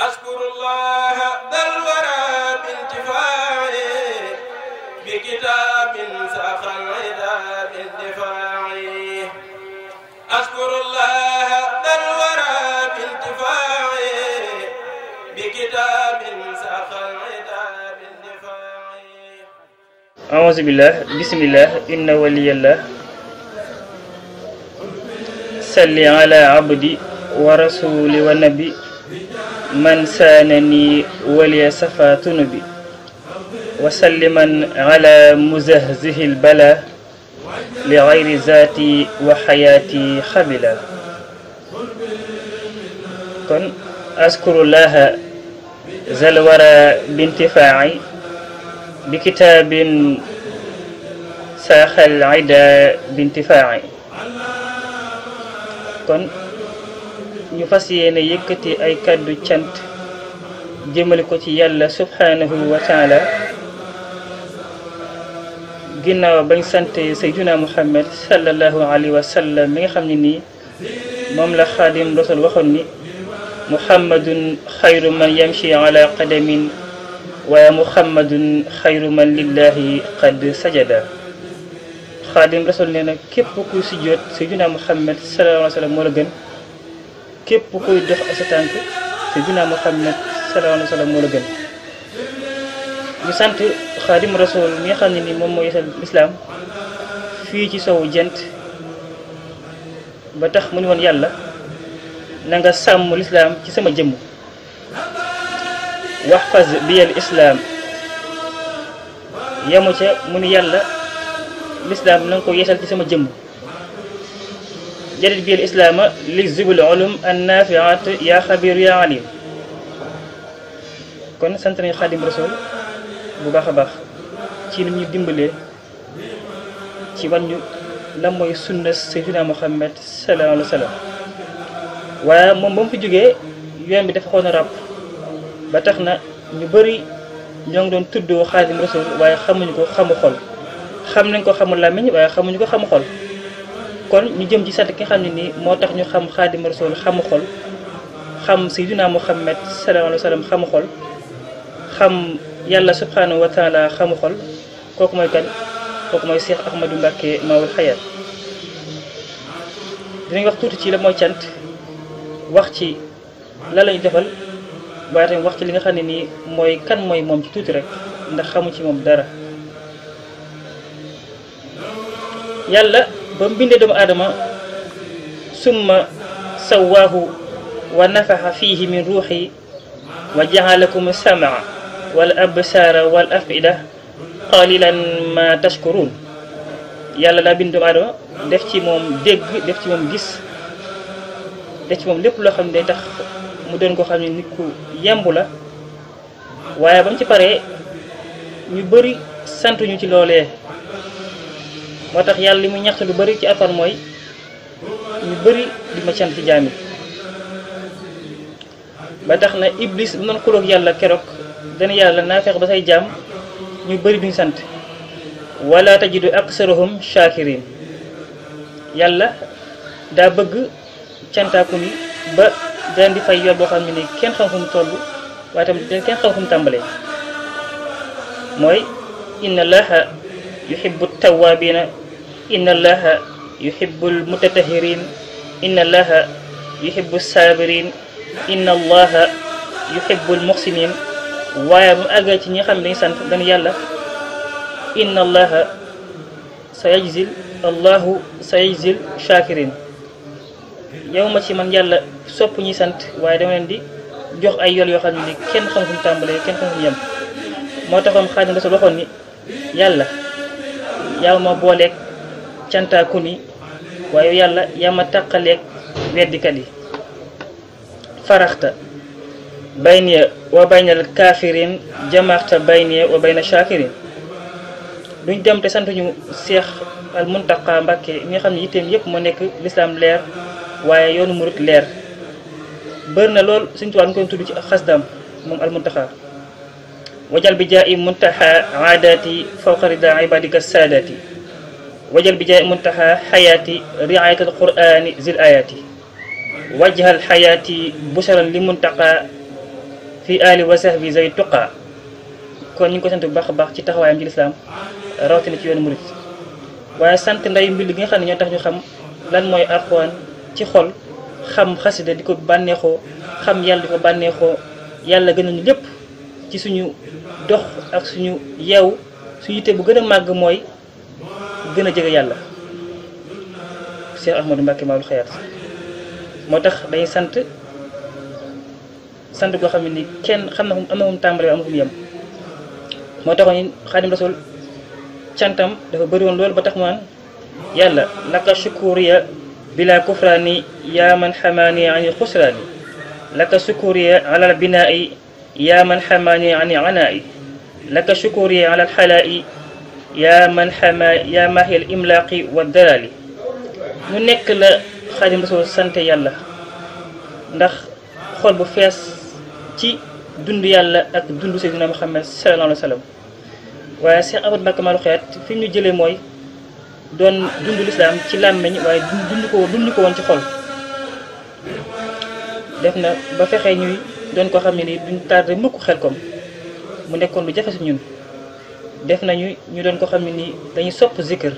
أشكر الله ذا الورى بانتفاعي بكتاب ساق العدا باندفاعي أشكر الله ذا الورى بانتفاعي بكتاب ساق العدا باندفاعي أعوذ بالله بسم الله إن ولي الله صل على عبدي ورسولي والنبي من سانني ولي صفات نبي وسلما على مزهزه البلاء لغير ذاتي وحياتي خبلا كن أذكر الله ذا الورى بانتفاعي بكتاب ساخ العدا بانتفاعي kon ñu fas yéene yëkkati ay kàddu cant jëmale ko ci yàlla subhanahu wa taala ginnaaw bañ sante sayyiduna muhammad sallallahu alayhi wa sallam mi nga xam ne nii moom la xaadim rasul waxoon ni muhammadun xayru man yamshi ala qadamin waaye muhammadun xayru man lillahi qad sajada xaadim rasul nee na képp kuy sujjóot sayyidina muhammad sallallahu alayhi wa sallam moo la gën képp kuy dox sa tànk sayyidina muhammad sallallahu alayhi wa sallam moo la gën ñu sant xaadim rasul mi nga xam ne ni moom mooy yeesal lislaam fii ci sowu jant ba tax mu ni woon yàlla na nga sàmm lislaam ci sama jëmm waxfaz biyal islaam yamu ca mu ni yàlla lislaam na nga ko yeesal ci sama jëmm jadid bil islaama li zubul ulum an nafiat yaa xabir yaa alim kon sant nañu xaadim rasul bu baax a baax ci ni ñu dimbalee ci wàññu la mooy sunna sayyidina muhammad sallallahu alayhi wa sallam waaye moom ba mu fi jógee yoon bi dafa xoon a ràpp ba tax na ñu bëri ñoo ngi doon tuddoo xaadim rasul waaye xamuñu ko xamu xol xam nañ ko xamul làmmiñ waaye xamuñu ko xamu xol kon ñu jëm ci sant ki nga xam ne nii moo tax ñu xam xaadim rasul xamu xol xam sayyidina muhammad sallallahu alayhi wa sallam xamu xol xam yàlla subhanahu wa taala xamu xol kooku mooy kan kooku mooy Cheikh Ahmadou Mbacké Maoul Hayaat dinañ wax tuuti ci la mooy cant wax ci la lañu defal waaye tamit wax ci li nga xam ne nii mooy kan mooy moom ci tuuti rek ndax xamu ci moom dara yàlla ba mu bindee doomu aadama summa sawaahu wa nafaxa fiihi min ruuxi wa jaxalakum samaa wal absaara wal afida qalilan ma tashkurun yàlla daa bind doomu aadama def ci moom dégg def ci moom gis def ci moom lépp loo xam ne day tax mu doon ko xam ne nit ku yemb la waaye ba mu ci paree ñu bëri santuñu ci loolee moo tax yàlla li muy ñaxtu lu bëri ci alxuraan mooy ñu bëri di ma sant ci jaami ba tax na iblis bu doon xuloog yàlla keroog dana yàlla naa fex ba say jaam ñu bëri duñ sant wala tajidu aksarahum shakirin yàlla daa bëgg cantaaku ni ba daan di fay yool boo xam ne ni kenn xam fu mu toll waaye tamit kenn xam fu mu tàmbalee mooy inna allaha yuhibbu tawabina inna allaha yuhibbul mutatahirin inna allaha yuhibbu sabirin inna allaha yuhibbul muhsinin waaye mu àggal ci ñi xam ne dañu sant dañu yàlla inna allaha allahu sayajzil shakirin yow ma ci man yàlla sopp ñi sant waaye dama leen di jox ay yool yoo xam ne ni kenn xam fu mu tàmbalee kenn xam fu mu yem moo taxoon Xaadimu Rasuul waxoon ni yàlla yaa ma booleeg cantaaku ni waaye yàlla yaa ma tàqaleeg weddikat yi faraxta bayniya wa baynal kafirin jamaxta bayniya wa bayna shakirin duñ dem te santuñu Cheikh al Muntaqa Mbacké mi nga xam ne yitteem yëpp moo nekk lislaam leer waaye yoonu murit leer bëri na lool suñu tubaab ñu koy tudd ci xasdam moom al Muntaqa wajal bi jaa i muntaha aadaati fawqa rida ibadika saadaati wajal bi jaa i muntaha xayaati riayatal qurani zil ayaati wajhal xayaati busharan li muntaqa fi ali wa sahbi zay tuqa kon ñu ngi ko sant bu baax a baax ci taxawaayam ci lislaam rawatina ci yoonu murit waaye sant nday mbill gi nga xam ne ñoo tax ñu xam lan mooy alxuraan ci xol xam xasida di ko bànneexoo xam yàlla di ko bànneexoo yàlla gën nañu lépp ci suñu dox ak suñu yeew suñu yitte bu gën a màgg mooy gën a jege yàlla Cheikh Ahmadou Mbacké Maoul Hayaat moo tax dañuy sant goo xam ne ni kenn xam na am na fu mu tàmbalee am na fu mu yem moo taxoon Xaadim Rasul cantam dafa bëri woon loolu ba tax mu naan yàlla laka shukuriya bila kufraani yaa man xamaani ani xusraani laka shukuriya alal binaa'i yaa man xamaani ani anaa'i laka shukuriya alal xalaa'i yaa man xama yaa mahil imlaaqi wa dalaali ñu nekk la Xaadim Rasul sant yàlla ndax xol bu fees ci dund yàlla ak dund Seydina Muhammad sallallahu alayhi wa sallam waaye Cheikh Ahmadou Mbacké Maoul Hayaat fi ñu jëlee mooy doon dund lislaam ci làmmiñ waaye dund ko woon ci xol def na ba fexe ñuy doon ko xam ne ni duñ tardé mukk Xelkom mu nekkoon lu jafe si ñun def nañu ñu doon ko xam ne ni dañuy sopp zikr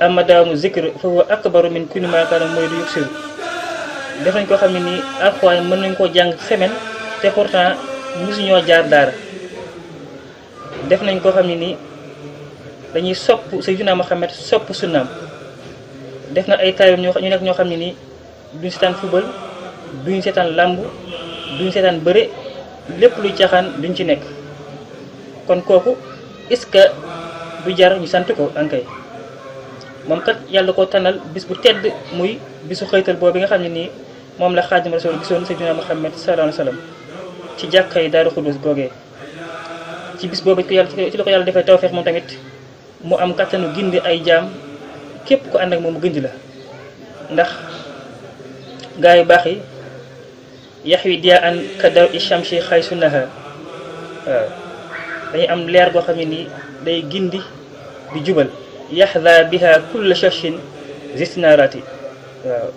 amma daamu zikr fa huwa akbaru min kulli ma kaana mooy du yuksiru def nañ ko xam ne nii alxuraan mën nañ koo jàng semaine te pourtant mosuñoo jaar daara def nañ koo xam ne nii dañuy sopp Seydina Muhammad sopp sunnaam def na ay taalibeem ñu nekk ñoo xam ne nii duñ seetaan football duñ seetaan làmb duñ seetaan bëre lépp luy caaxaan duñ ci nekk kon kooku est-ce que du jar ñu sant ko ankay moom kat yàlla ko tànnal bis bu tedd muy bisu xëytal boobu nga xam ne nii moom la Xaadimu Rasuul gisoon Seydina Muhammad sallallahu alayhi wa sallam ci jàkka yi Daaru Xudoos googee ci bis boobu ci la ko yàlla defee tawfeex moom tamit mu am kattanu gindi ay jaam képp ku ànd ak moom mu gindi la ndax gaa yu baax yi yax wi dia an ka daw i shamsi xay sunnaha waaw dañuy am leer goo xam ne nii day gindi di jubal yaxda biha kulla shashin zistinarati waaw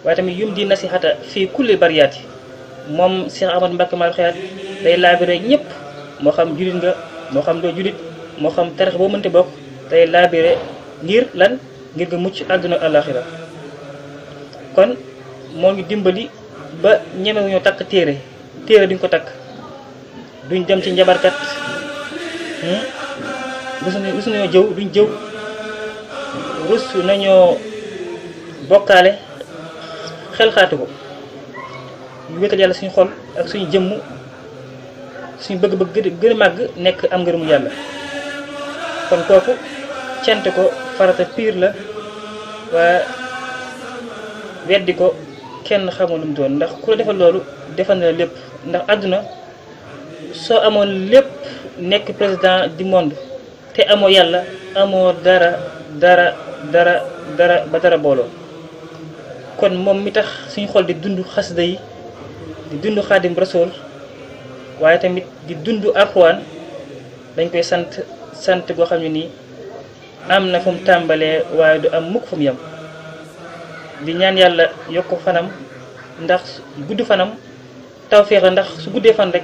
waaye tamit yum di nasihata fii kulli bariyaati moom Cheikh Ahmadou Mbacké Maoul Hayaat day laabire ñëpp moo xam julit nga moo xam doo julit moo xam tarix boo mënte bokk day laabire ngir lan ngir nga mucc àdduna àllaaxira kon moo ngi dimbali ba ñemewuñoo takk téere duñ ko takk duñ dem ci njabarkat rus nañoo jëw duñ jëw rus nañoo bokkaale xel xaatu ko ñu wéetal yàlla suñu xol ak suñu jëmm suñu bëgg-bëgg gën a màgg nekk am ngërëmu yàlla kon kooku cant ko farata piir la waaye weddi ko kenn xamul lu mu doon ndax ku la defal loolu defal na la lépp ndax àdduna soo amoon lépp nekk président du monde te amoo yàlla amoo dara ba dara booloo kon moom mi tax suñu xol di dund xasida yi di dund Xaadim Rasul waaye tamit di dund alxuraan dañ koy sant goo xam ne nii am na fu mu tàmbalee waaye du am mukk fu mu yem di ñaan yàlla yokk fanam ndax gudd fanam tawfeex la ndax su guddee fan rek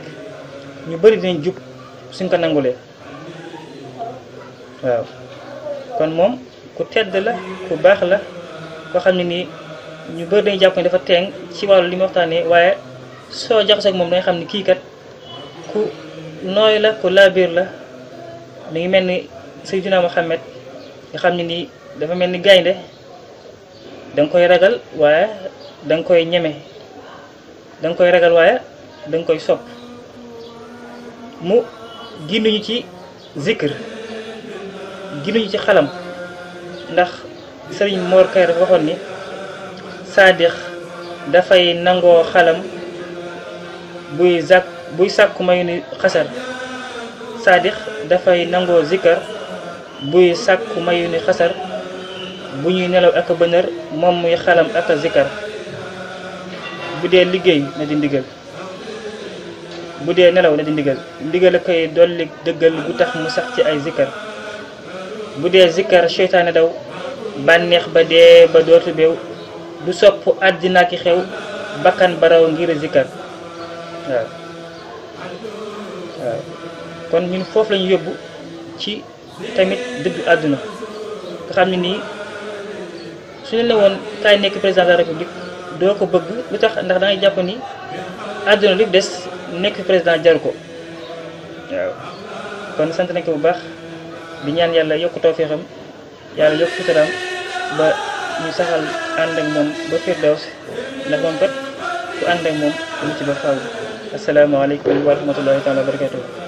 ñu bari dinañ jub suñ ko nangulee waaw kon moom ku tedd la ku baax la koo xam ne nii ñu bëri dañuy jàpp ne dafa teeng ci wàllu li mu waxtaanee waaye soo jaxasoo ak moom danga xam ne kii kat ku nooy la ku laabiir la mi ngi mel ni Seydina Muhammad nga xam ne nii dafa mel ni gaynde danga koy ragal waaye danga koy ñeme danga koy ragal waaye danga koy sopp mu ginduñu ci zikr ginduñu ci xalam ndax Sëriñ Mor Kay dafa waxoon ni saadix dafay nangoo xalam buy sàkku mayu ni xasar saadix dafay nangoo zikkar buy sàkku mayu ni xasar bu ñuy nelaw ak a bënër moom muy xalam ak a zikkar bu dee liggéey na di ndigal bu dee nelaw na di ndigal a koy dolli dëggal gu tax mu sax ci ay zikkar bu dee zikkar seytaane daw bànneex ba dee ba dootu beew du sopp àddina ki xew bakkan baraw ngir zikkar waaw waaw kon ñun foofu lañu yóbbu ci tamit dëgg àdduna nga xam ne nii suñu la woon kaay nekk président de la république doo ko bëgg lu tax ndax da ngay jàpp ni àdduna lu des nekk président jaru ko waaw kon sant nañ ko bu baax di ñaan yàlla yokk tawfeexam yàlla yokk suturaam ba ñu saxal ànd ak moom ba firdaws ndax moom kat ku ànd ak moom mu ci ba faaw asalaamaaleykum wa rahmatullahi taala wa barakatuh